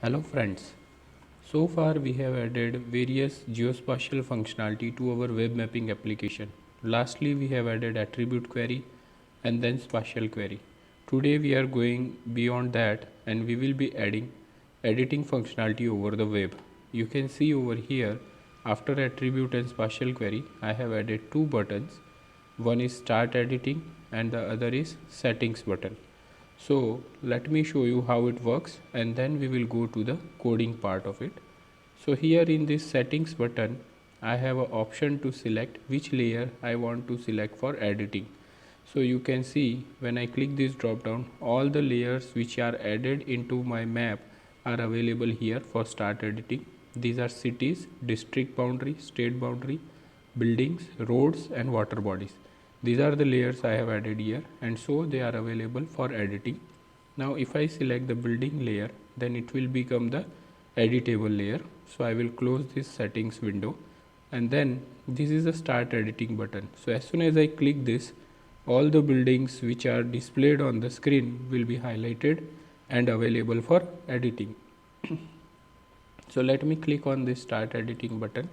Hello friends. So far we have added various geospatial functionality to our web mapping application. Lastly we have added attribute query and then spatial query. Today we are going beyond that and we will be adding editing functionality over the web. You can see over here after attribute and spatial query I have added two buttons. One is start editing and the other is settings button. So let me show you how it works and then we will go to the coding part of it. So here in this settings button I have an option to select which layer I want to select for editing. So you can see when I click this drop down, all the layers which are added into my map are available here for start editing. These are cities, district boundary, state boundary, buildings, roads and water bodies. These are the layers I have added here and so they are available for editing. Now if I select the building layer, then it will become the editable layer. So I will close this settings window and then this is the start editing button. So as soon as I click this, all the buildings which are displayed on the screen will be highlighted and available for editing. So let me click on this start editing button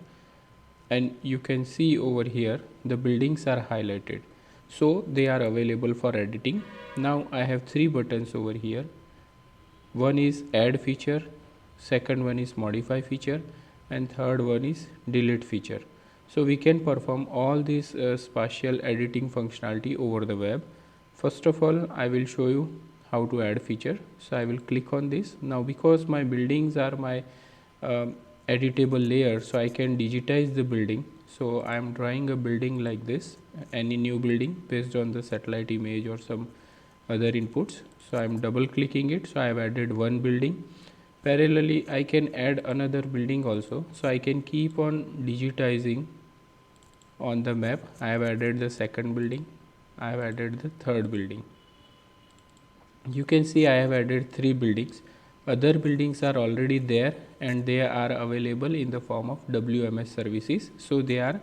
and you can see over here the buildings are highlighted, so they are available for editing. Now I have three buttons over here. One is add feature, second one is modify feature and third one is delete feature. So we can perform all these spatial editing functionality over the web. First of all I will show you how to add feature. So I will click on this. Now because my buildings are my editable layer, so I can digitize the building. So I am drawing a building like this, any new building based on the satellite image or some other inputs. So I am double clicking it. So I have added one building. Parallelly I can add another building also, so I can keep on digitizing on the map. I have added the second building, I have added the third building. You can see I have added three buildings. Other buildings are already there and they are available in the form of WMS services. So they are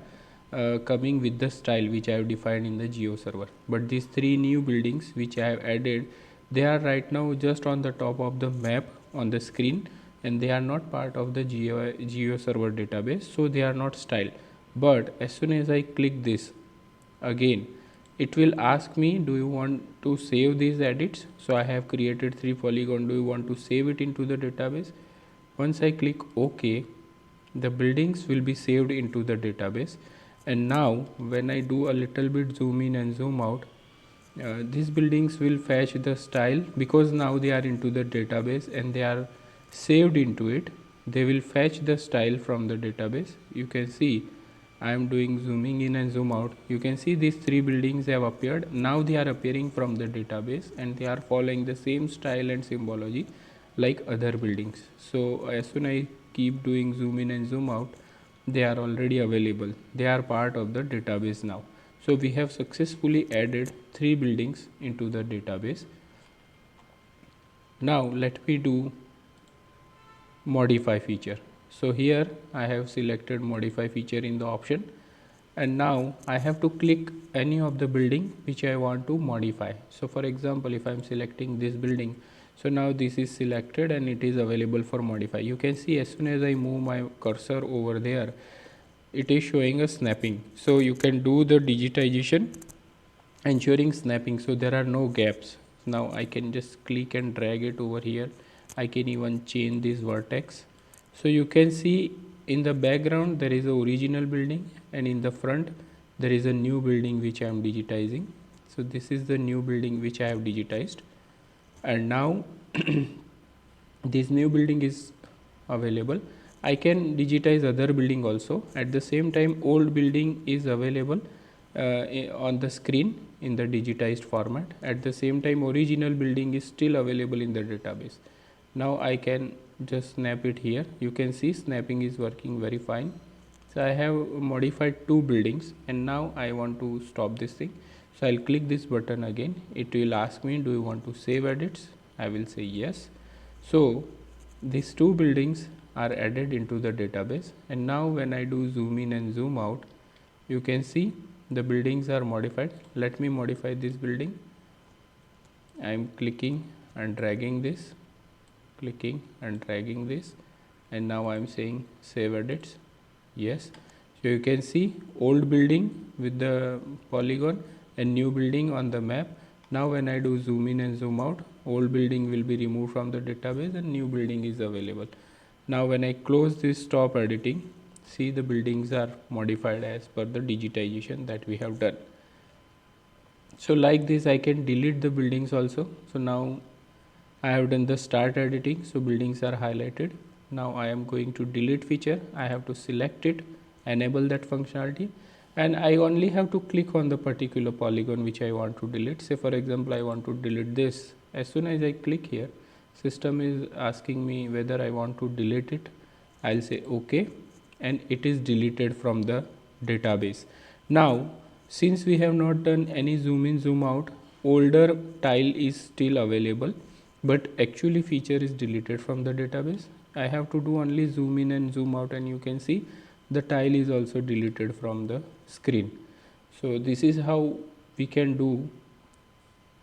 coming with the style which I have defined in the geo server. But these three new buildings which I have added, they are right now just on the top of the map on the screen and they are not part of the geo server database, so they are not styled. But as soon as I click this again, it will ask me, do you want to save these edits? So I have created three polygon, do you want to save it into the database? Once I click OK, the buildings will be saved into the database. And now when I do a little bit zoom in and zoom out, these buildings will fetch the style because now they are into the database and they are saved into it. They will fetch the style from the database. You can see I am doing zooming in and zoom out. You can see these three buildings have appeared. Now they are appearing from the database and they are following the same style and symbology like other buildings. So as soon as I keep doing zoom in and zoom out, they are already available. They are part of the database now. So we have successfully added three buildings into the database. Now let me do modify feature. So here I have selected modify feature in the option and now I have to click any of the building which I want to modify. So for example, if I am selecting this building, so now this is selected and it is available for modify. You can see as soon as I move my cursor over there, it is showing a snapping. So you can do the digitization ensuring snapping, so there are no gaps. Now I can just click and drag it over here. I can even change this vertex. So you can see in the background there is a original building and in the front there is a new building which I am digitizing. So this is the new building which I have digitized and now this new building is available. I can digitize other building also. At the same time old building is available on the screen in the digitized format. At the same time original building is still available in the database. Now I can just snap it here. You can see snapping is working very fine. So I have modified two buildings and now I want to stop this thing. So I'll click this button again. It will ask me, do you want to save edits? I will say yes. So these two buildings are added into the database and now when I do zoom in and zoom out, you can see the buildings are modified. Let me modify this building. I am clicking and dragging this, clicking and dragging this, and now I'm saying save edits. Yes, so you can see old building with the polygon and new building on the map. Now when I do zoom in and zoom out, old building will be removed from the database and new building is available. Now when I close this stop editing, see the buildings are modified as per the digitization that we have done. So like this I can delete the buildings also. So now I have done the start editing, so buildings are highlighted. Now I am going to delete feature. I have to select it, enable that functionality, and I only have to click on the particular polygon which I want to delete. Say for example I want to delete this. As soon as I click here, system is asking me whether I want to delete it. I'll say OK, and it is deleted from the database. Now since we have not done any zoom in zoom out, older tile is still available, but actually feature is deleted from the database. I have to do only zoom in and zoom out, and you can see the tile is also deleted from the screen. So this is how we can do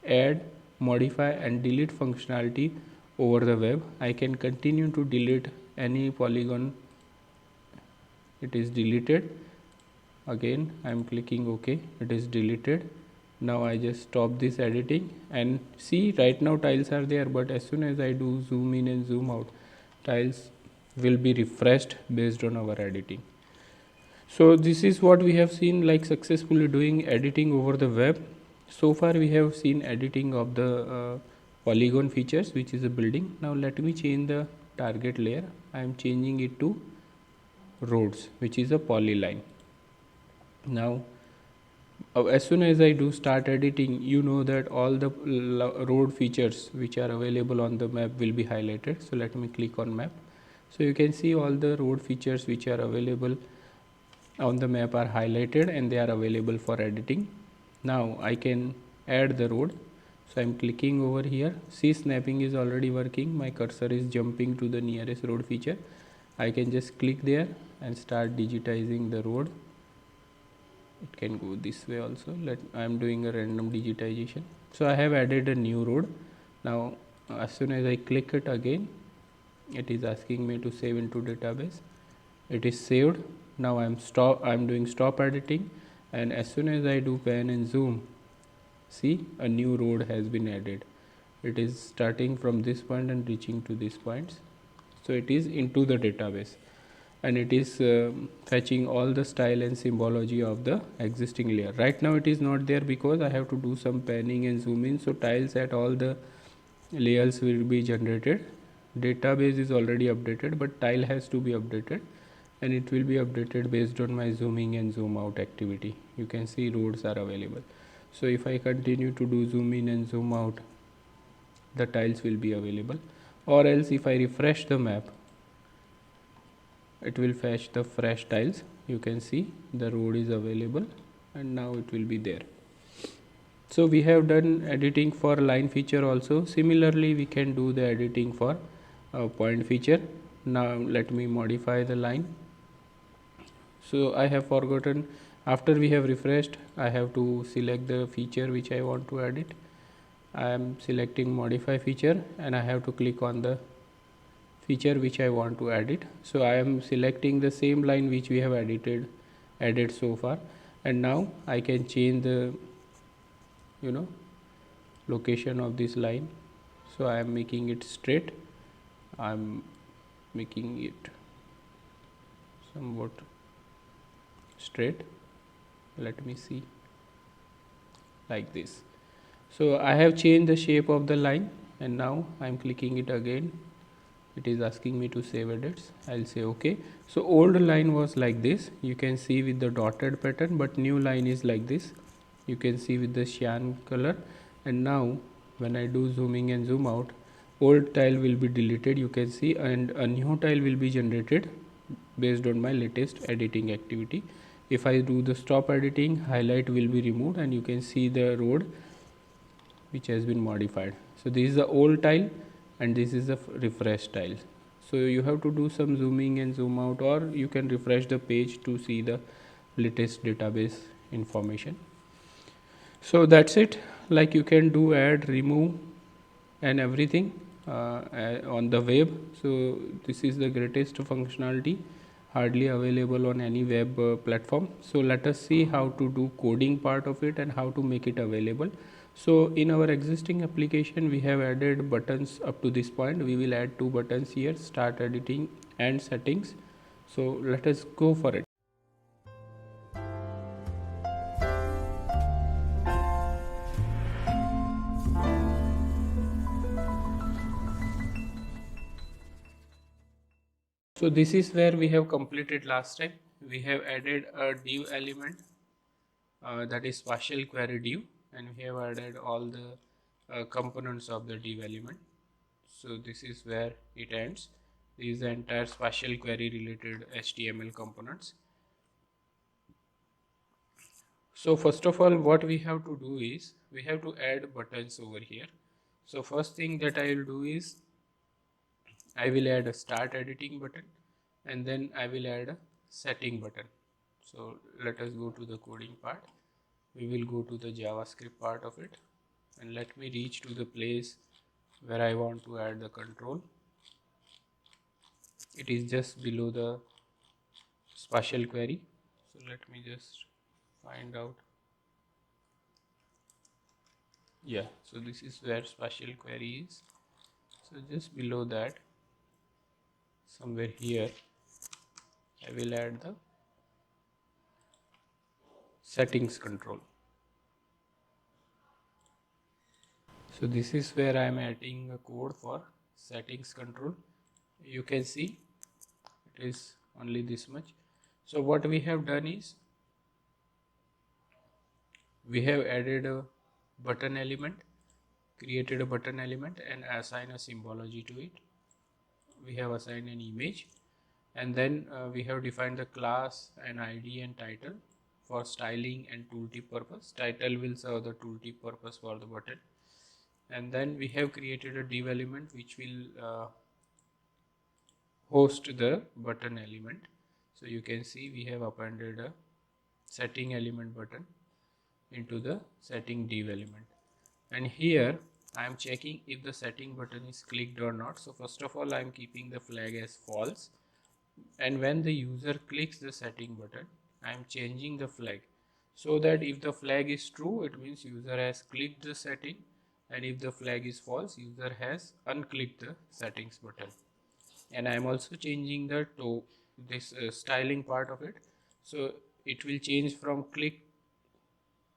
add, modify and delete functionality over the web. I can continue to delete any polygon. It is deleted. Again I am clicking OK, it is deleted. Now I just stop this editing, and see right now tiles are there, but as soon as I do zoom in and zoom out, tiles will be refreshed based on our editing. So this is what we have seen, like successfully doing editing over the web. So far we have seen editing of the polygon features, which is a building. Now let me change the target layer. I am changing it to roads, which is a polyline. Now as soon as I do start editing, you know that all the road features which are available on the map will be highlighted. So let me click on map. So you can see all the road features which are available on the map are highlighted and they are available for editing. Now I can add the road. So I'm clicking over here. See, snapping is already working. My cursor is jumping to the nearest road feature. I can just click there and start digitizing the road. It can go this way also. I am doing a random digitization. So I have added a new road. Now as soon as I click it again, it is asking me to save into database. It is saved. Now I am doing stop editing, and as soon as I do pan and zoom, see, a new road has been added. It is starting from this point and reaching to these points. So it is into the database, and it is fetching all the style and symbology of the existing layer. Right now it is not there because I have to do some panning and zoom in. So tiles at all the layers will be generated. Database is already updated, but tile has to be updated, and it will be updated based on my zooming and zoom out activity. You can see roads are available. So if I continue to do zoom in and zoom out, the tiles will be available, or else if I refresh the map, it will fetch the fresh tiles. You can see the road is available, and now it will be there. So we have done editing for line feature also. Similarly we can do the editing for point feature. Now let me modify the line. So I have forgotten, after we have refreshed, I have to select the feature which I want to edit. I am selecting modify feature, and I have to click on the feature which I want to edit. So I am selecting the same line which we have added so far, and now I can change the location of this line. So I am making it straight. I am making it somewhat straight. Let me see, like this. So I have changed the shape of the line, and now I am clicking it again. It is asking me to save edits. I'll say OK. So old line was like this, you can see with the dotted pattern, but new line is like this, you can see with the cyan color. And now when I do zooming and zoom out, old tile will be deleted, you can see, and a new tile will be generated based on my latest editing activity. If I do the stop editing, highlight will be removed, and you can see the road which has been modified. So this is the old tile, and this is the refresh tile. So you have to do some zooming and zoom out, or you can refresh the page to see the latest database information. So that's it. Like, you can do add, remove and everything on the web. So this is the greatest functionality hardly available on any web platform. So let us see how to do coding part of it and how to make it available. So in our existing application we have added buttons up to this point. We will add two buttons here, start editing and settings. So let us go for it. So this is where we have completed last time. We have added a div element that is partial query div, and we have added all the components of the div element. So this is where it ends. This is the entire partial query related HTML components. So first of all, what we have to do is we have to add buttons over here. So first thing that I will do is I will add a start editing button, and then I will add a setting button. So let us go to the coding part. We will go to the JavaScript part of it, and let me reach to the place where I want to add the control. It is just below the partial query. So let me just find out. Yeah, so this is where partial query is. So just below that, somewhere here, I will add the settings control. So this is where I am adding a code for settings control. You can see it is only this much. So what we have done is we have added a button element, created a button element and assigned a symbology to it. We have assigned an image, and then we have defined the class and ID and title for styling and tooltip purpose. Title will serve the tooltip purpose for the button, and then we have created a div element which will host the button element. So you can see we have appended a setting element button into the setting div element, and here I am checking if the setting button is clicked or not. So first of all I am keeping the flag as false, and when the user clicks the setting button I am changing the flag so that if the flag is true it means user has clicked the setting, and if the flag is false user has unclicked the settings button. And I am also changing the to this styling part of it, so it will change from click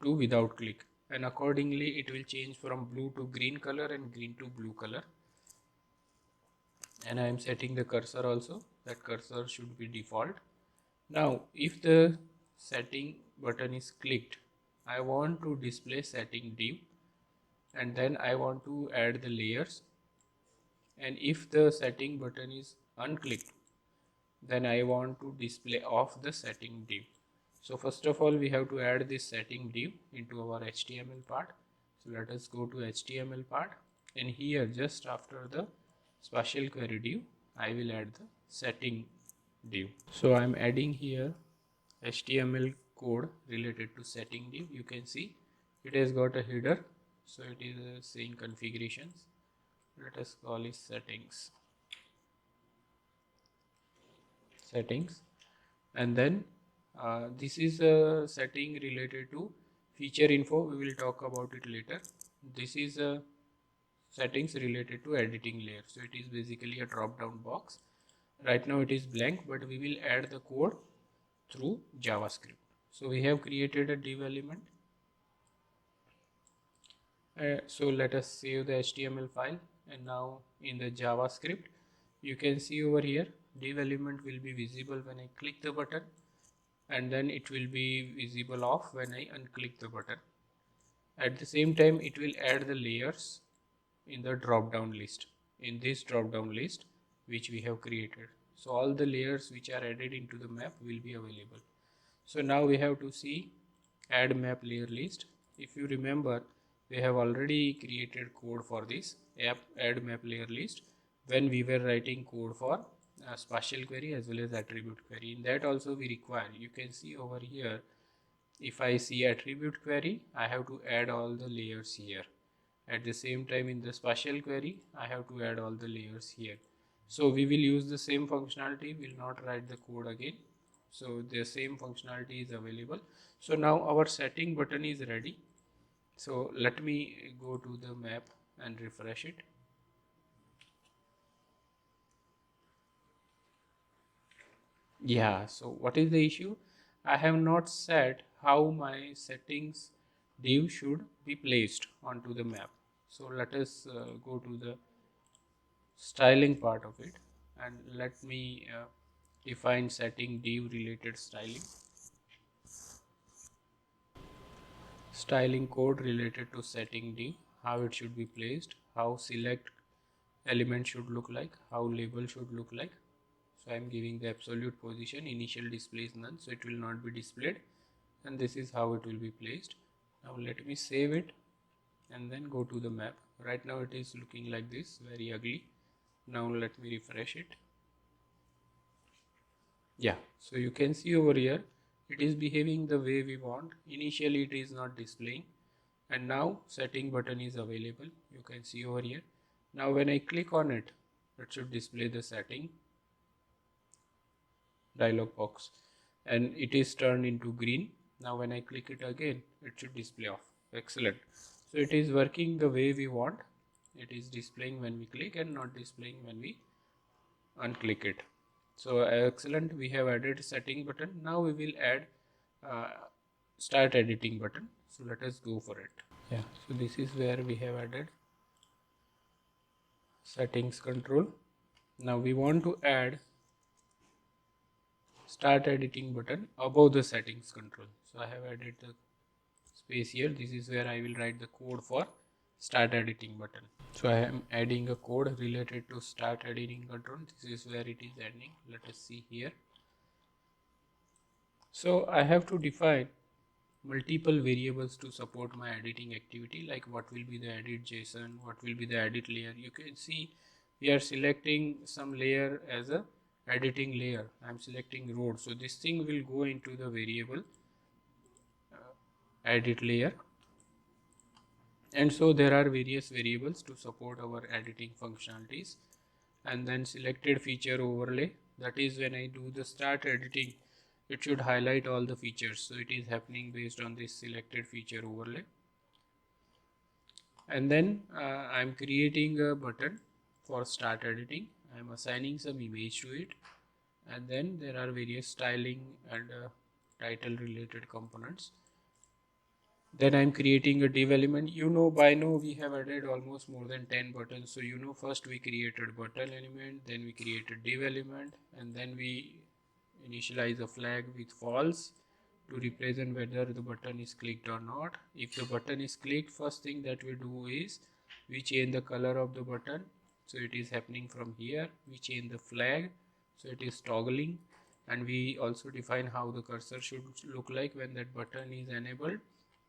to without click, and accordingly it will change from blue to green color and green to blue color. And I am setting the cursor also, that cursor should be default. Now if the setting button is clicked, I want to display setting div, and then I want to add the layers, and if the setting button is unclicked then I want to display off the setting div. So first of all we have to add this setting div into our HTML part. So let us go to HTML part, and here just after the partial query div I will add the setting div. So I am adding here HTML code related to setting div. You can see it has got a header, so it is saying configurations. Let us call it settings, and then this is a setting related to feature info. We will talk about it later. This is a settings related to editing layer. So it is basically a drop down box. Right now it is blank, but we will add the code through JavaScript. So we have created a div element. So let us save the HTML file, and now in the JavaScript you can see over here div element will be visible when I click the button, and then it will be visible off when I unclick the button. At the same time it will add the layers in the drop down list, in this drop down list which we have created. So all the layers which are added into the map will be available. So now we have to see add map layer list. If you remember, we have already created code for this add map layer list when we were writing code for partial query as well as attribute query. In that also we require, you can see over here, if I see attribute query I have to add all the layers here, At the same time, in the spatial query, I have to add all the layers here. So we will use the same functionality, we will not write the code again. So the same functionality is available. So now our setting button is ready. So let me go to the map and refresh it. Yeah, so what is the issue? I have not set how my settings div should be placed onto the map. So let us go to the styling part of it, and let me define setting div related styling code related to setting div, how it should be placed, how select element should look like, how label should look like. So I am giving the absolute position, initial display is none, so it will not be displayed, and this is how it will be placed. Now let me save it and then go to the map. Right now it is looking like this, very ugly. Now let me refresh it. Yeah, so you can see over here it is behaving the way we want. Initially it is not displaying, and now setting button is available. You can see over here. Now when I click on it, it should display the setting dialog box, and it is turned into green. Now when I click it again, it should display off. Excellent. So it is working the way we want. It is displaying when we click and not displaying when we unclick it. So excellent, we have added setting button. Now we will add uh, start editing button. So let us go for it. Yeah, so this is where we have added settings control. Now we want to add start editing button above the settings control. So I have added the space here. This is where I will write the code for start editing button. So I am adding a code related to start editing control. This is where it is ending. Let us see here. So I have to define multiple variables to support my editing activity, like what will be the edit JSON, what will be the edit layer. You can see we are selecting some layer as a editing layer. I am selecting road, so this thing will go into the variable edit layer, and so there are various variables to support our editing functionalities. And then selected feature overlay, that is when I do the start editing, it should highlight all the features. So it is happening based on this selected feature overlay. And then I'm creating a button for start editing. I'm assigning some image to it, and then there are various styling and title related components. Then I'm creating a div element. By now we have added almost more than 10 buttons. So first we created button element, then we created div element, and then we initialize a flag with false to represent whether the button is clicked or not. If the button is clicked, first thing that we do is we change the color of the button. So it is happening from here. We change the flag, so it is toggling, and we also define how the cursor should look like when that button is enabled.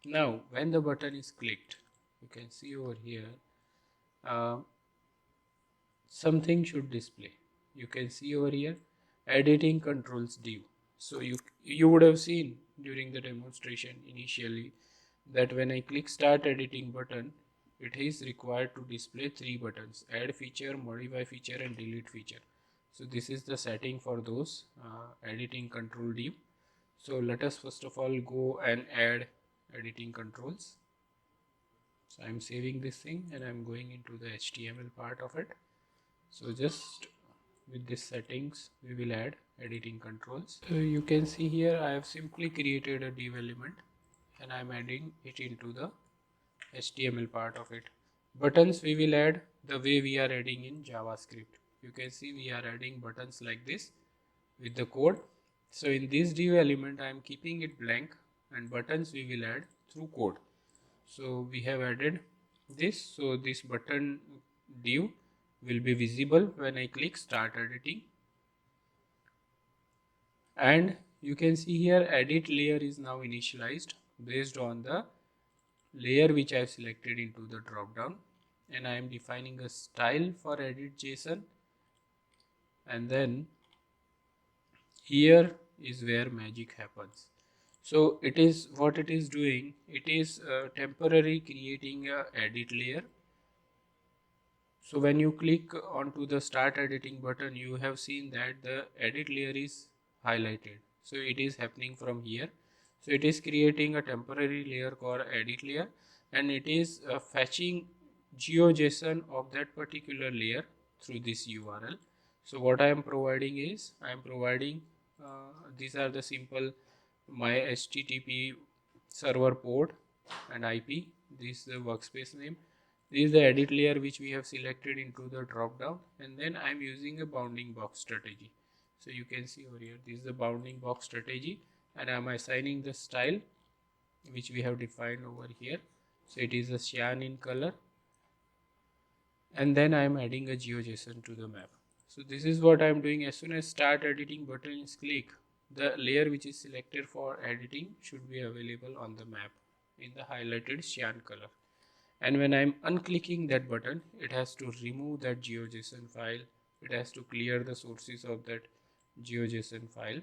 Now when the button is clicked, you can see over here uh, something should display. You can see over here editing controls div. So you would have seen during the demonstration initially that when I click start editing button, it is required to display three buttons: add feature, modify feature, and delete feature. So this is the setting for those editing control div. So let us first of all go and add editing controls. So I'm saving this thing and I'm going into the HTML part of it. So just with this settings we will add editing controls. So you can see here I have simply created a div element and I'm adding it into the HTML part of it. Buttons we will add the way we are adding in JavaScript. You can see we are adding buttons like this with the code. So in this div element I am keeping it blank, and buttons we will add through code. So we have added this. So this button div will be visible when I click start editing, and you can see here edit layer is now initialized based on the layer which I have selected into the drop down, and I am defining a style for edit JSON, and then here is where magic happens. So it is what it is doing. It is temporarily creating a edit layer. So when you click onto the start editing button, you have seen that the edit layer is highlighted. So it is happening from here. So it is creating a temporary layer called edit layer, and it is fetching GeoJSON of that particular layer through this URL. So what I am providing is I am providing these are the simple my HTTP server port and IP. This is the workspace name. This is the edit layer which we have selected into the drop down, and then I am using a bounding box strategy. So you can see over here, this is the bounding box strategy, and I am assigning the style which we have defined over here. So it is a cyan in color, and then I am adding a GeoJSON to the map. So this is what I am doing. As soon as start editing button is clicked, the layer which is selected for editing should be available on the map in the highlighted cyan color. And when I'm unclicking that button, it has to remove that GeoJSON file. It has to clear the sources of that GeoJSON file,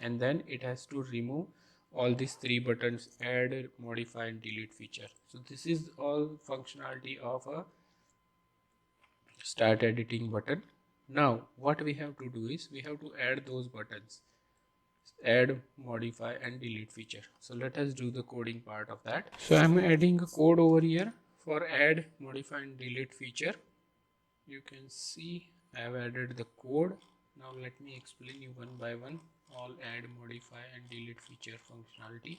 and then it has to remove all these three buttons: add, modify, and delete feature. So this is all functionality of a start editing button. Now what we have to do is we have to add those buttons: add, modify, and delete feature. So let us do the coding part of that. So I'm adding a code over here for add, modify, and delete feature. You can see I have added the code. Now let me explain you one by one all add, modify, and delete feature functionality.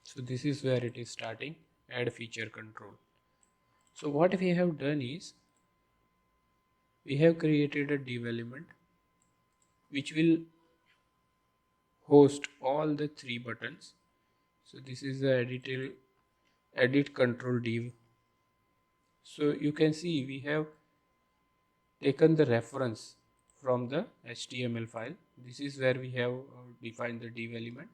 So this is where it is starting, add feature control. So what we have done is we have created a div element which will host all the three buttons. So this is the edit control div. So you can see we have taken the reference from the HTML file. This is where we have defined the div element,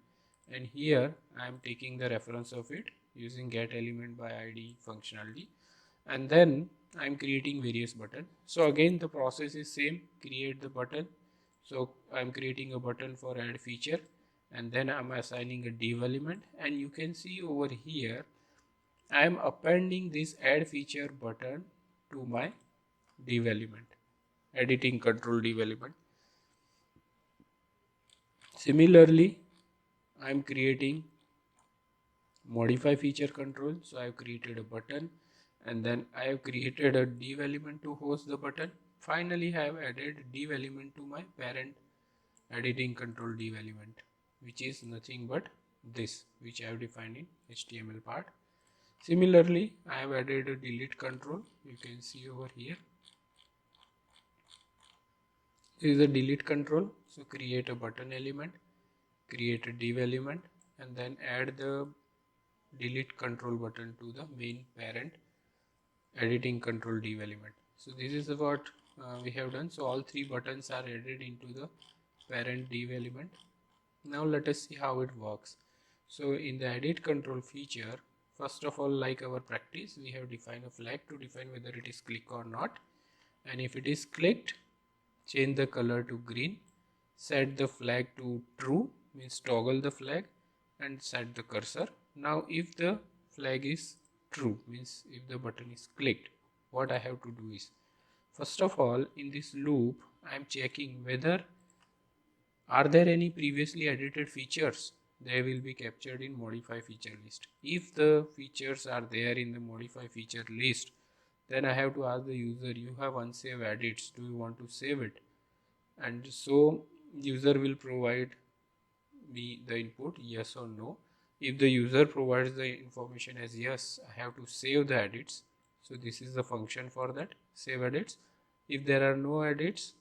and here I am taking the reference of it using get element by ID functionality, and then I am creating various buttons. So again the process is same, create the button. So I am creating a button for add feature, and then I am assigning a div element, and you can see over here I am appending this add feature button to my div element, editing control div element. Similarly, I am creating modify feature control. So I have created a button, and then I have created a div element to host the button. Finally, I have added div element to my parent editing control div element, which is nothing but this, which I have defined in HTML part. Similarly, I have added a delete control. You can see over here. This is a delete control. So create a button element, create a div element, and then add the delete control button to the main parent editing control div element. So this is what we have done. So all three buttons are added into the parent div element. Now let us see how it works. So in the edit control feature, first of all, like our practice, we have defined a flag to define whether it is clicked or not, and if it is clicked, change the color to green, set the flag to true, means toggle the flag, and set the cursor. Now if the flag is true, means if the button is clicked, what I have to do is, first of all, in this loop I am checking whether are there any previously edited features. They will be captured in modify feature list. If the features are there in the modify feature list, then I have to ask the user, you have unsaved edits, do you want to save it? And so user will provide me the input yes or no. If the user provides the information as yes, I have to save the edits. So this is the function for that, save edits. If there are no edits,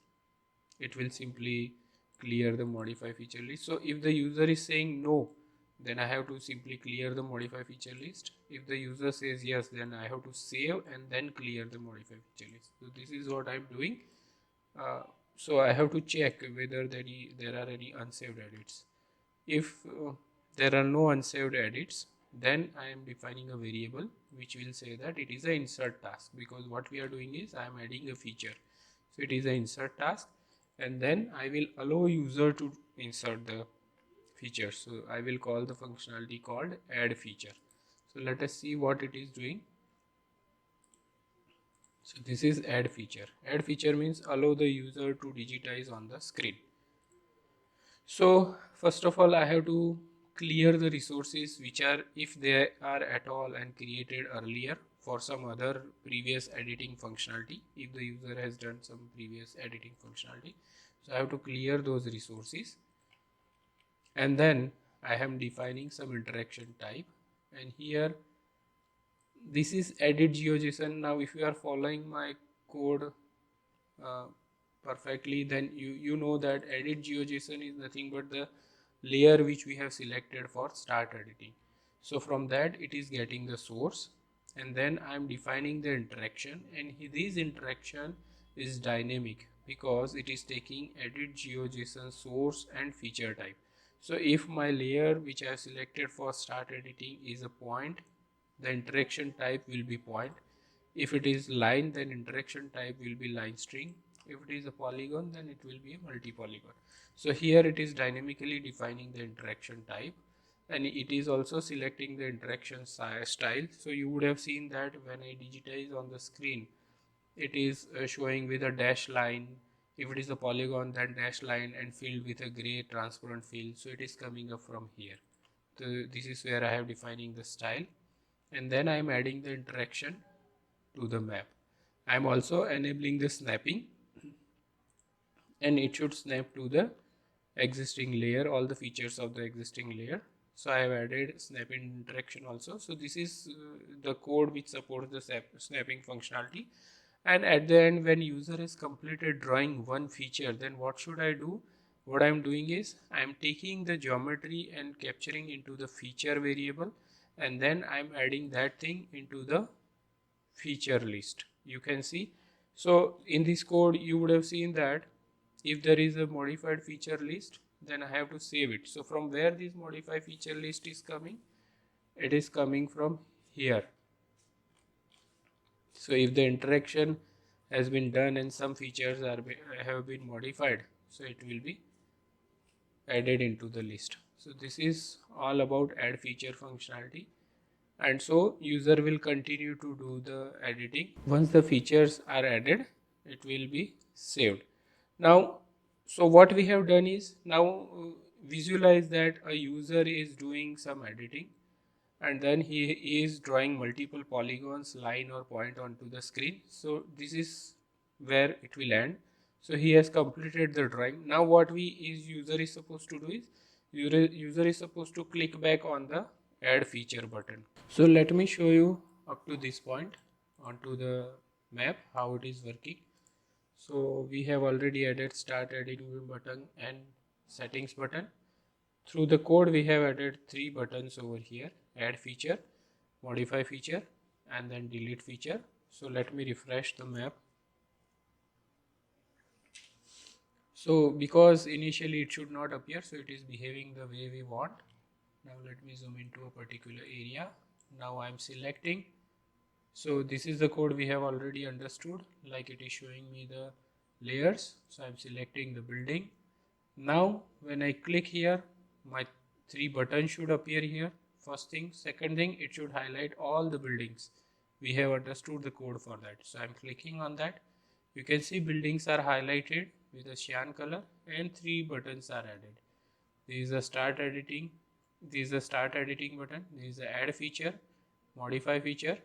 it will simply clear the modify feature list. So if the user is saying no, then I have to simply clear the modify feature list. If the user says yes, then I have to save and then clear the modify feature list. So this is what I'm doing. So I have to check whether there are any unsaved edits. If there are no unsaved edits, then I am defining a variable which will say that it is an insert task, because what we are doing is I am adding a feature. So it is an insert task, and then I will allow user to insert the feature. So I will call the functionality called add feature. So let us see what it is doing. So this is add feature. Add feature means allow the user to digitize on the screen. So first of all, I have to clear the resources which are, if they are at all and created earlier for some other previous editing functionality, if the user has done some previous editing functionality. So I have to clear those resources, and then I am defining some interaction type, and here this is edit GeoJSON. Now if you are following my code uh, perfectly, then you know that edit GeoJSON is nothing but the layer which we have selected for start editing. So from that it is getting the source, and then I am defining the interaction, and this interaction is dynamic because it is taking edit GeoJSON source and feature type. So if my layer which I have selected for start editing is a point, the interaction type will be point. If it is line, then interaction type will be line string. If it is a polygon, then it will be a multi-polygon. So here it is dynamically defining the interaction type, and it is also selecting the interaction style. So you would have seen that when I digitize on the screen, it is showing with a dash line. If it is a polygon, then dash line and filled with a gray transparent fill. So it is coming up from here. So this is where I have defining the style, and then I am adding the interaction to the map. I am also enabling the snapping, and it should snap to the existing layer, all the features of the existing layer. So I have added snapping interaction also. So this is the code which supports the snapping functionality. And at the end, when user has completed drawing one feature, then what should I do? What I am doing is I am taking the geometry and capturing into the feature variable, and then I am adding that thing into the feature list. You can see, so in this code you would have seen that if there is a modified feature list, then I have to save it. So from where this modified feature list is coming, it is coming from here. So if the interaction has been done and some features have been modified, so it will be added into the list. So this is all about add feature functionality, and so user will continue to do the editing. Once the features are added, it will be saved. Now, so what we have done is, now visualize that a user is doing some editing, and then he is drawing multiple polygons, line or point onto the screen. So this is where it will end. So he has completed the drawing. Now what user is supposed to do is, user is supposed to click back on the add feature button. So let me show you up to this point onto the map how it is working. So we have already added start editing button and settings button. Through the code we have added three buttons over here: add feature, modify feature, and then delete feature. So let me refresh the map. So because initially it should not appear, so it is behaving the way we want. Now let me zoom into a particular area. Now I am selecting. So this is the code we have already understood, like it is showing me the layers. So I'm selecting the building. Now when I click here, my three buttons should appear here. First thing. Second thing, it should highlight all the buildings. We have understood the code for that. So I'm clicking on that. You can see buildings are highlighted with a cyan color, and three buttons are added. This is a start editing. This is a start editing button. This is the add feature, modify feature,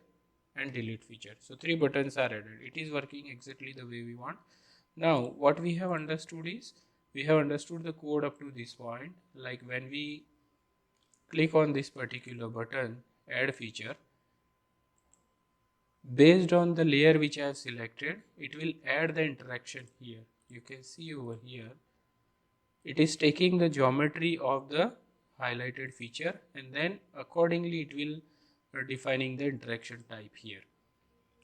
and delete feature. So three buttons are added. It is working exactly the way we want. Now what we have understood is, we have understood the code up to this point. Like when we click on this particular button, add feature, based on the layer which I have selected, it will add the interaction here. You can see over here, it is taking the geometry of the highlighted feature, and then accordingly it will defining the interaction type here,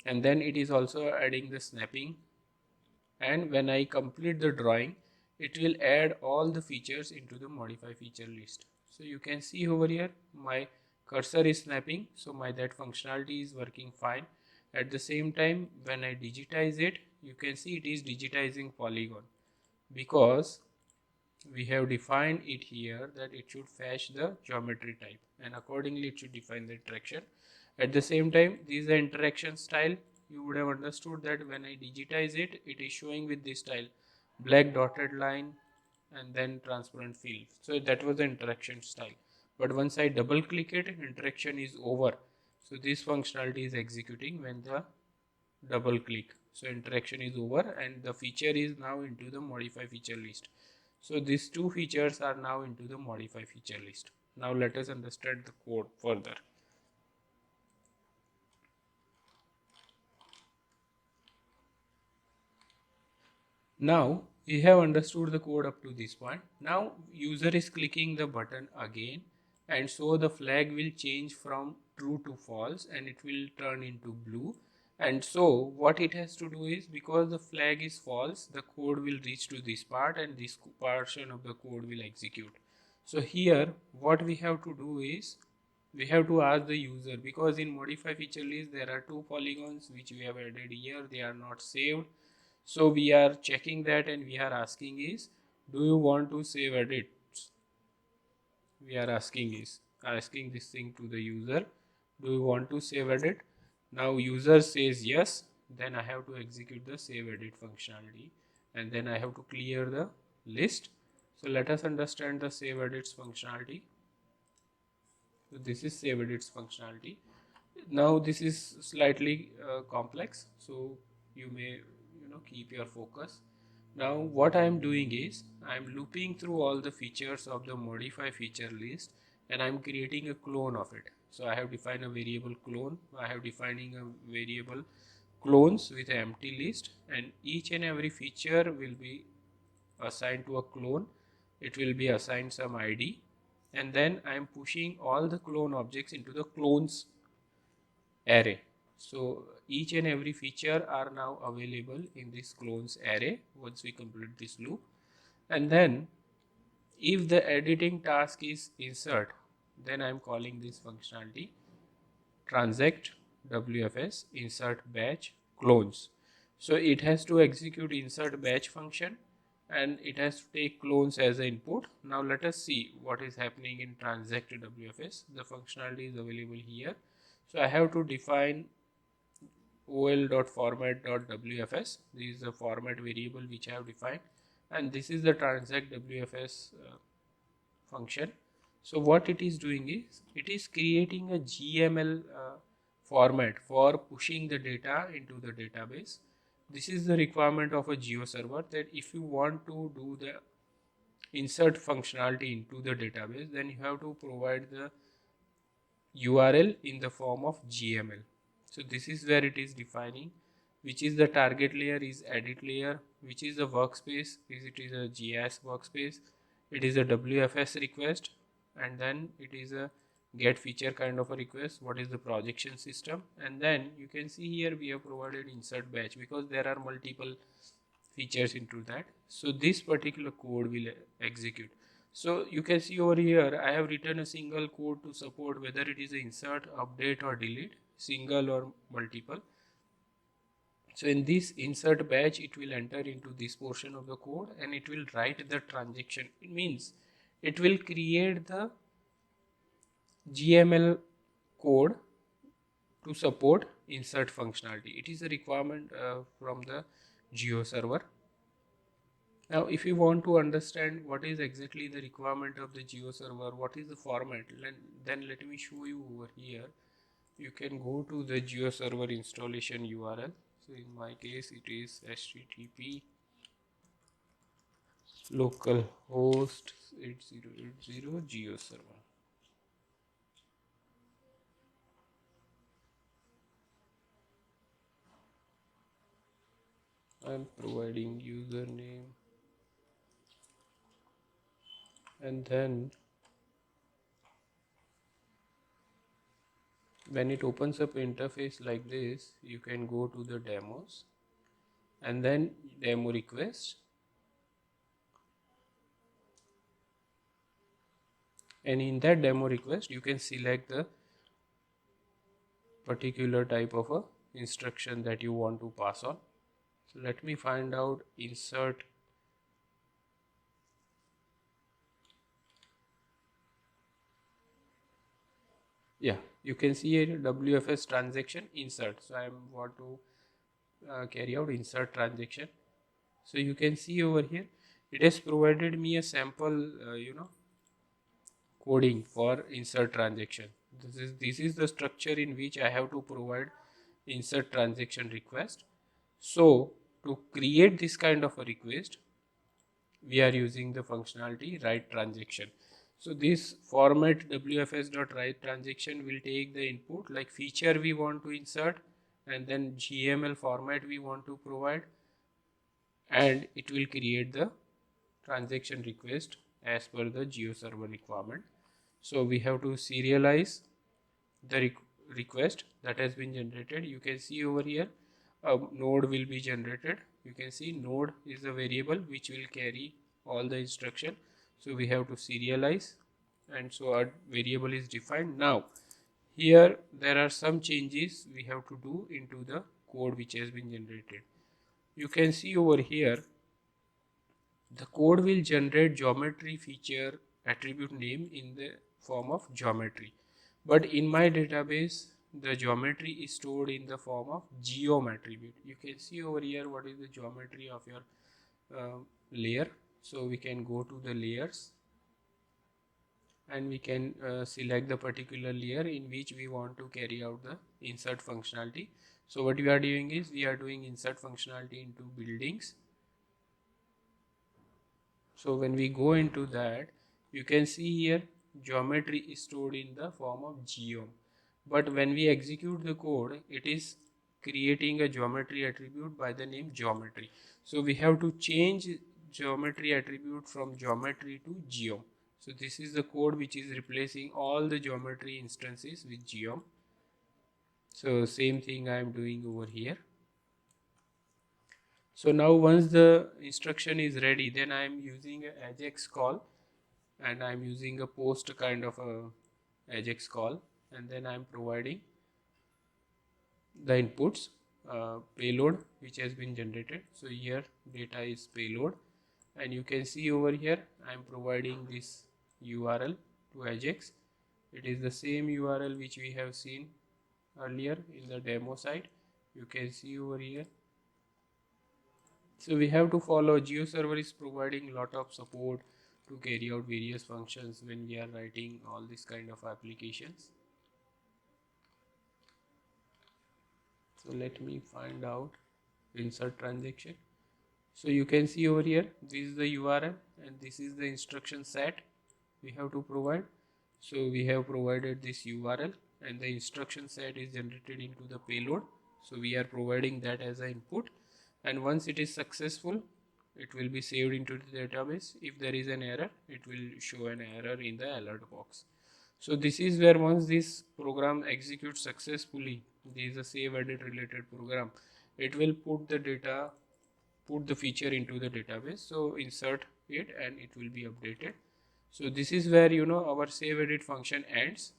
and then it is also adding the snapping. And when I complete the drawing, it will add all the features into the modify feature list. So you can see over here my cursor is snapping, so my that functionality is working fine. At the same time, when I digitize it, you can see it is digitizing polygon. because we have defined it here that it should fetch the geometry type, and accordingly it should define the interaction. At the same time, this is the interaction style. You would have understood that when I digitize it, it is showing with this style, black dotted line and then transparent field. So that was the interaction style. But once I double click it, interaction is over. So this functionality is executing when the double click. So interaction is over and the feature is now into the modify feature list. So these two features are now into the modify feature list. Now let us understand the code further. Now we have understood the code up to this point. Now user is clicking the button again, and so the flag will change from true to false and it will turn into blue. And so what it has to do is, because the flag is false, the code will reach to this part and this portion of the code will execute. So here what we have to do is, we have to ask the user, because in modify feature list there are two polygons which we have added here, they are not saved. So we are checking that and we are asking is, do you want to save edits? We are asking this thing to the user, do you want to save edit? Now user says yes, then I have to execute the save edit functionality and then I have to clear the list. So let us understand the save edits functionality. So this is save edits functionality. Now this is slightly complex, so you may keep your focus. Now what I am doing is, I am looping through all the features of the modify feature list and I am creating a clone of it. So I have defined a variable clone, I have defining a variable clones with an empty list, and each and every feature will be assigned to a clone. It will be assigned some ID, and then I am pushing all the clone objects into the clones array. So each and every feature are now available in this clones array once we complete this loop. And then if the editing task is insert, then I am calling this functionality transact wfs insert batch clones. So it has to execute insert batch function and it has to take clones as an input. Now let us see what is happening in transact wfs. The functionality is available here. So I have to define ol.format.wfs. This is the format variable which I have defined, and this is the transact wfs function. So what it is doing is, it is creating a GML format for pushing the data into the database. This is the requirement of a GeoServer, that if you want to do the insert functionality into the database, then you have to provide the URL in the form of GML. So this is where it is defining which is the target layer, is edit layer, which is the workspace, is it is a GIS workspace, it is a WFS request, and then it is a get feature kind of a request, what is the projection system, and then you can see here we have provided insert batch because there are multiple features into that. So this particular code will execute. So you can see over here I have written a single code to support whether it is a insert, update or delete, single or multiple. So in this insert batch, it will enter into this portion of the code and it will write the transaction. It means it will create the GML code to support insert functionality. It is a requirement from the GeoServer. Now, if you want to understand what is exactly the requirement of the GeoServer, what is the format, then let me show you over here. You can go to the GeoServer installation URL. So in my case, it is http localhost 8080 GeoServer. I am providing username, and then when it opens up interface like this, you can go to the demos and then demo request, and in that demo request you can select the particular type of a instruction that you want to pass on. So let me find out insert Yeah, you can see a WFS transaction insert. So I want to carry out insert transaction. So you can see over here, it has provided me a sample, coding for insert transaction. This is the structure in which I have to provide insert transaction request. So to create this kind of a request, we are using the functionality write transaction. So this format wfs.write transaction will take the input like feature we want to insert, and then GML format we want to provide, and it will create the transaction request as per the GeoServer requirement. So we have to serialize the request that has been generated. You can see over here a node will be generated. You can see node is a variable which will carry all the instruction. So we have to serialize, and so our variable is defined. Now here there are some changes we have to do into the code which has been generated. You can see over here the code will generate geometry feature attribute name in the form of geometry. But in my database, the geometry is stored in the form of geom attribute. You can see over here what is the geometry of your layer. So we can go to the layers, and we can select the particular layer in which we want to carry out the insert functionality. So what we are doing is we are doing insert functionality into buildings. So when we go into that, you can see here geometry is stored in the form of geom. But when we execute the code, it is creating a geometry attribute by the name geometry. So we have to change geometry attribute from geometry to geom. So this is the code which is replacing all the geometry instances with geom. So same thing I am doing over here. So now once the instruction is ready, then I am using a ajax call, and I'm using a post kind of a ajax call, and then I'm providing the inputs, payload which has been generated. So here data is payload, and you can see over here I'm providing this URL to ajax. It is the same URL which we have seen earlier in the demo site. You can see over here. So we have to follow. GeoServer is providing a lot of support to carry out various functions when we are writing all this kind of applications. So let me find out insert transaction. So you can see over here, this is the URL and this is the instruction set we have to provide. So we have provided this URL, and the instruction set is generated into the payload. So we are providing that as an input, and once it is successful, it will be saved into the database. If there is an error, it will show an error in the alert box. So this is where once this program executes successfully, this is a save edit related program, it will put the feature into the database. So insert it and it will be updated. So this is where our save edit function ends.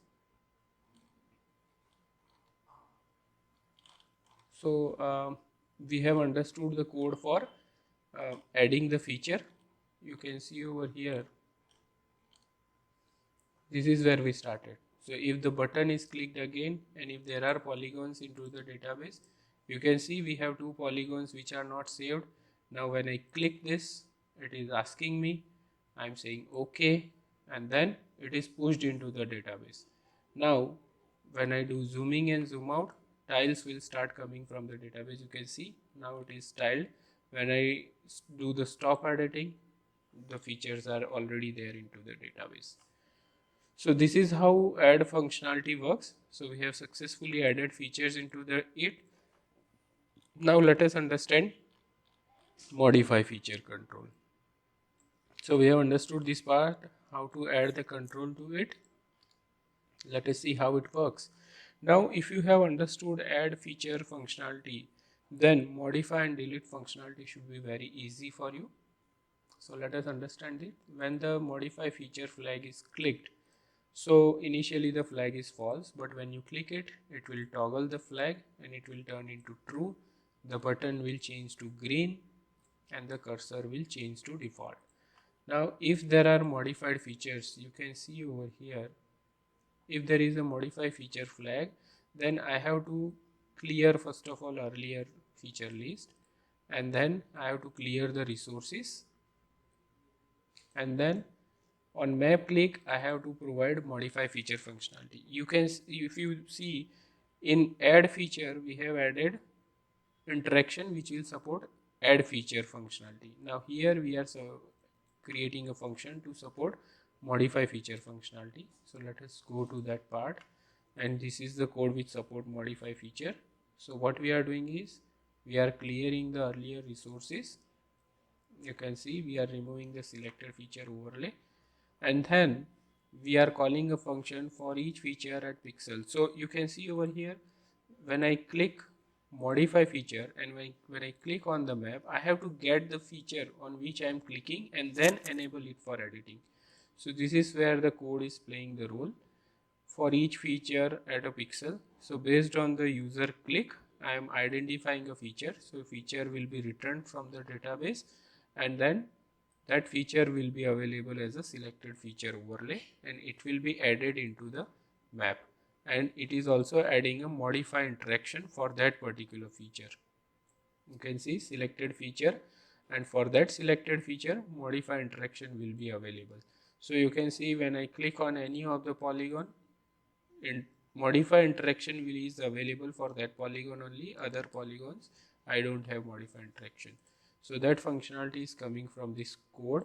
So we have understood the code for adding the feature. You can see over here, this is where we started. So if the button is clicked again, and if there are polygons into the database, you can see we have two polygons which are not saved. Now when I click this, it is asking me, I'm saying okay, and then it is pushed into the database. Now when I do zooming and zoom out, tiles will start coming from the database. You can see now it is tiled. When I do the stop editing, the features are already there into the database. So this is how add functionality works. So we have successfully added features into it. Now let us understand modify feature control. So we have understood this part, how to add the control to it. Let us see how it works. Now if you have understood add feature functionality, then modify and delete functionality should be very easy for you. So let us understand it. When the modify feature flag is clicked, so initially the flag is false, but when you click it, it will toggle the flag and it will turn into true. The button will change to green and the cursor will change to default. Now if there are modified features, you can see over here if there is a modify feature flag, then I have to clear first of all earlier feature list, and then I have to clear the resources, and then on map click I have to provide modify feature functionality. You can, if you see in add feature, we have added interaction which will support add feature functionality. Now here we are creating a function to support modify feature functionality. So let us go to that part, and this is the code which support modify feature. So what we are doing is we are clearing the earlier resources. You can see we are removing the selected feature overlay, and then we are calling a function for each feature at pixel. So you can see over here, when I click modify feature and when I click on the map, I have to get the feature on which I am clicking and then enable it for editing. So this is where the code is playing the role for each feature at a pixel. So based on the user click, I am identifying a feature. So feature will be returned from the database, and then that feature will be available as a selected feature overlay, and it will be added into the map, and it is also adding a modify interaction for that particular feature. You can see selected feature, and for that selected feature modify interaction will be available. So you can see when I click on any of the polygon, in modify interaction will is available for that polygon only. Other polygons I don't have modify interaction. So that functionality is coming from this code.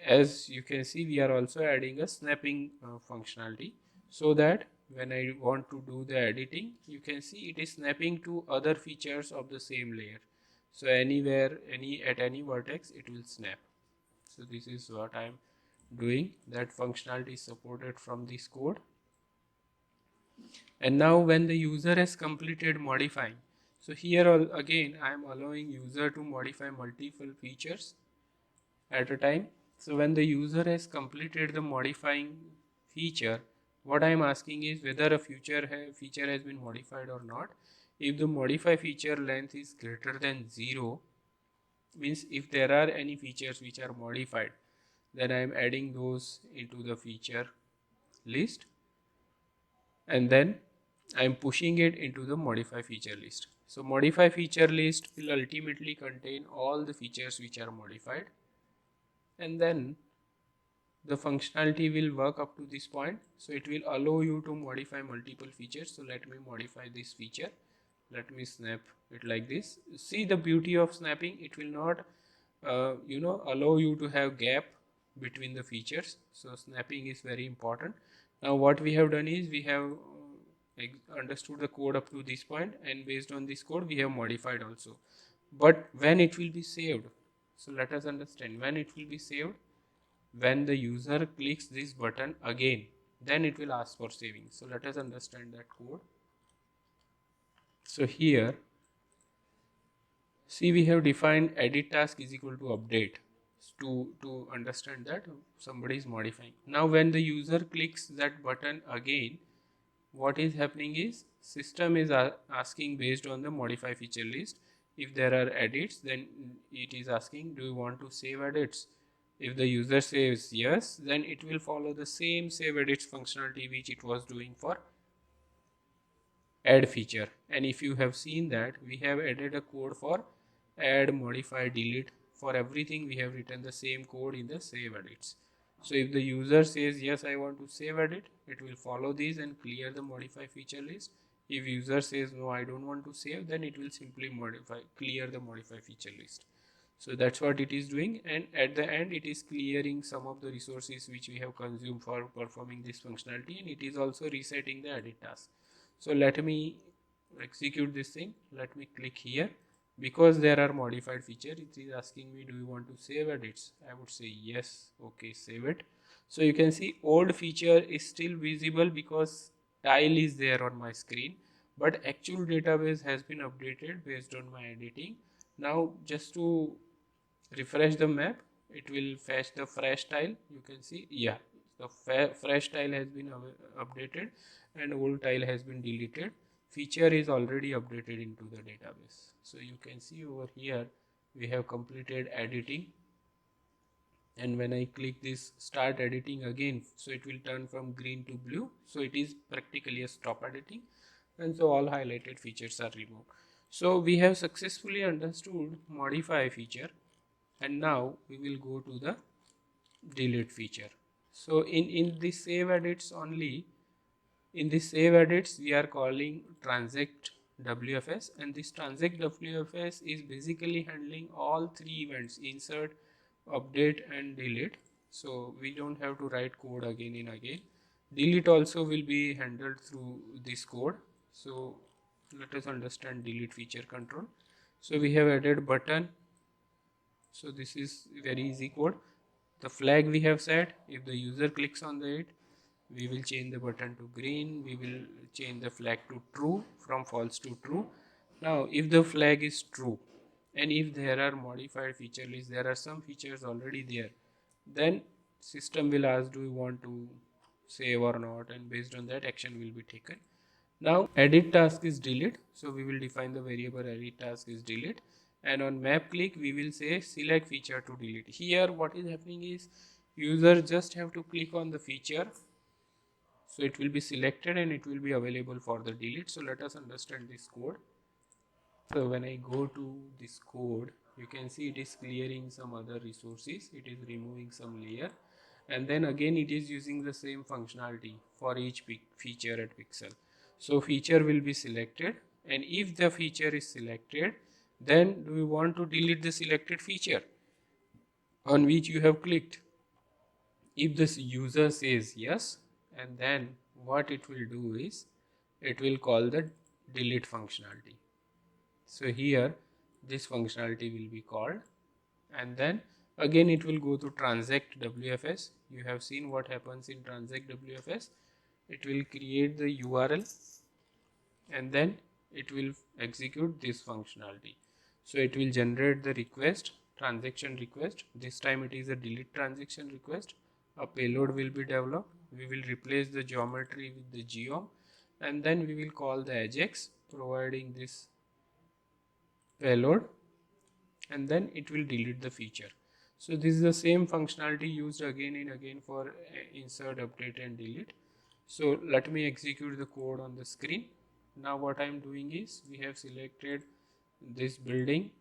As you can see, we are also adding a snapping functionality, so that when I want to do the editing, you can see it is snapping to other features of the same layer. So anywhere, at any vertex, it will snap. So this is what I am doing. That functionality is supported from this code. And now when the user has completed modifying, so here again I am allowing user to modify multiple features at a time. So when the user has completed the modifying feature, what I am asking is whether a feature has been modified or not. If the modify feature length is greater than 0, means if there are any features which are modified, then I am adding those into the feature list, and then I am pushing it into the modify feature list. So modify feature list will ultimately contain all the features which are modified, and then the functionality will work up to this point. So it will allow you to modify multiple features. So let me modify this feature. Let me snap it like this. See the beauty of snapping, it will not allow you to have gap between the features. So snapping is very important. Now what we have done is we have understood the code up to this point, and based on this code we have modified also. But when it will be saved, so let us understand when it will be saved. When the user clicks this button again, then it will ask for saving. So let us understand that code. So here, see, we have defined edit task is equal to update to understand that somebody is modifying. Now when the user clicks that button again, what is happening is system is asking based on the modify feature list. If there are edits, then it is asking, do you want to save edits? If the user says yes, then it will follow the same save edits functionality which it was doing for add feature. And if you have seen that, we have added a code for add, modify, delete. For everything we have written the same code in the save edits. So if the user says yes, I want to save edit, it will follow these and clear the modify feature list. If user says no, I don't want to save, then it will simply clear the modify feature list. So that's what it is doing, and at the end it is clearing some of the resources which we have consumed for performing this functionality, and it is also resetting the edit task. So let me execute this thing. Let me click here. Because there are modified feature, it is asking me, do you want to save edits? I would say yes. Okay, save it. So you can see old feature is still visible because tile is there on my screen, but actual database has been updated based on my editing. Now just to refresh the map, it will fetch the fresh tile. You can see, yeah, the fresh tile has been updated and old tile has been deleted. Feature is already updated into the database. So you can see over here we have completed editing, and when I click this start editing again, so it will turn from green to blue, so it is practically a stop editing, and so all highlighted features are removed. So we have successfully understood modify feature, and now we will go to the delete feature. So in this save edits only, in this save edits we are calling transact WFS, and this transact WFS is basically handling all three events: insert, update and delete. So we don't have to write code again and again. Delete also will be handled through this code. So let us understand delete feature control. So we have added button. So this is very easy code. The flag we have set, if the user clicks on it, we will change the button to green. We will change the flag to true, from false to true. Now if the flag is true, and if there are modified feature list, there are some features already there, then system will ask, do you want to save or not, and based on that action will be taken. Now edit task is delete, so we will define the variable edit task is delete, and on map click we will say select feature to delete. Here what is happening is user just have to click on the feature, so it will be selected and it will be available for the delete. So let us understand this code. So when I go to this code, you can see it is clearing some other resources, it is removing some layer, and then again it is using the same functionality for each feature at pixel. So feature will be selected, and if the feature is selected, then do we want to delete the selected feature on which you have clicked? If this user says yes, and then what it will do is it will call the delete functionality. So here this functionality will be called, and then again it will go to transact WFS. You have seen what happens in transact WFS. It will create the URL, and then it will execute this functionality. So it will generate the request, transaction request. This time it is a delete transaction request. A payload will be developed. We will replace the geometry with the geom, and then we will call the ajax providing this payload, and then it will delete the feature. So this is the same functionality used again and again for insert, update and delete. So let me execute the code on the screen. Now what I am doing is, we have selected this building,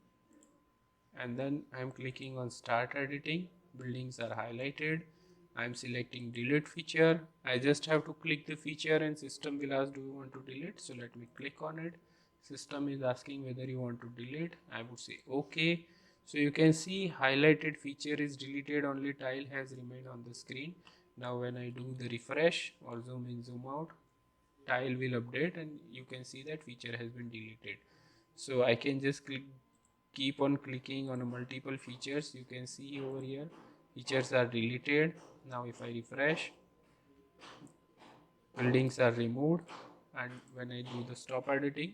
and then I am clicking on start editing. Buildings are highlighted. I am selecting delete feature. I just have to click the feature and system will ask, do you want to delete? So let me click on it. System is asking whether you want to delete. I would say okay. So you can see highlighted feature is deleted, only tile has remained on the screen. Now when I do the refresh or zoom in, zoom out, tile will update and you can see that feature has been deleted. So I can just keep on clicking on a multiple features. You can see over here features are deleted. Now if I refresh, buildings are removed, and when I do the stop editing,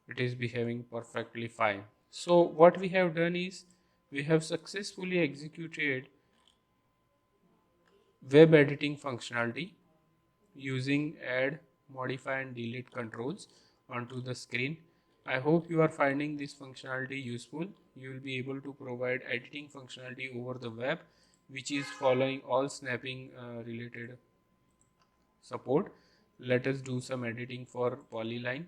it is behaving perfectly fine. So what we have done is, we have successfully executed web editing functionality using add, modify and delete controls onto the screen. I hope you are finding this functionality useful. You will be able to provide editing functionality over the web, which is following all snapping related support. Let us do some editing for polyline.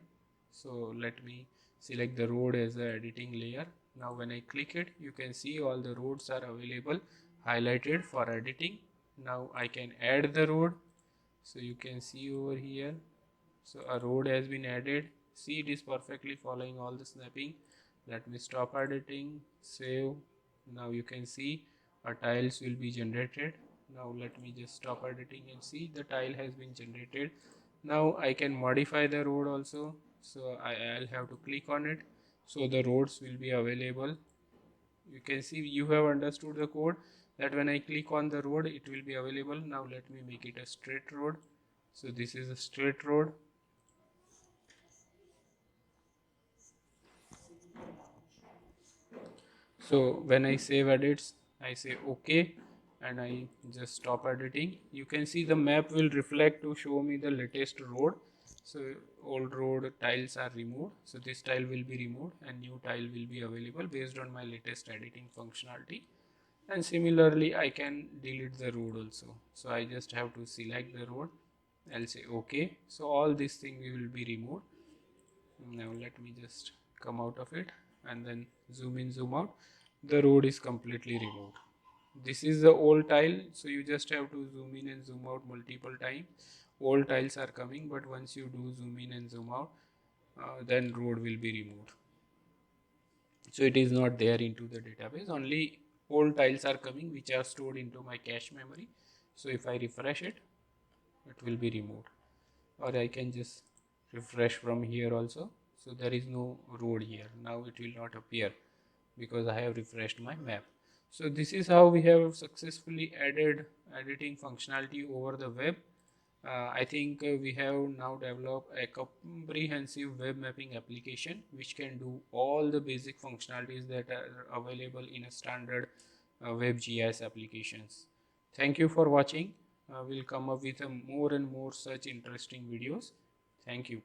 So let me select the road as a editing layer. Now when I click it, you can see all the roads are available, highlighted for editing. Now I can add the road. So you can see over here, so a road has been added. See, it is perfectly following all the snapping. Let me stop editing, save. Now you can see a tiles will be generated. Now let me just stop editing and see the tile has been generated. Now I can modify the road also. So I'll have to click on it, so the roads will be available. You can see you have understood the code, that when I click on the road it will be available. Now let me make it a straight road. So this is a straight road. So when I save edits, I say okay, and I just stop editing. You can see the map will reflect to show me the latest road. So old road tiles are removed, so this tile will be removed and new tile will be available based on my latest editing functionality. And similarly I can delete the road also. So I just have to select the road. I'll say okay. So all this thing will be removed. Now let me just come out of it and then zoom in, zoom out. The road is completely removed. This is the old tile, so you just have to zoom in and zoom out multiple times. Old tiles are coming, but once you do zoom in and zoom out, then road will be removed. So it is not there into the database. Only old tiles are coming, which are stored into my cache memory. So if I refresh it, it will be removed. Or I can just refresh from here also. So there is no road here. Now it will not appear because I have refreshed my map. So this is how we have successfully added editing functionality over the web. I think we have now developed a comprehensive web mapping application which can do all the basic functionalities that are available in a standard WebGIS applications. Thank you for watching. We'll come up with more and more such interesting videos. Thank you.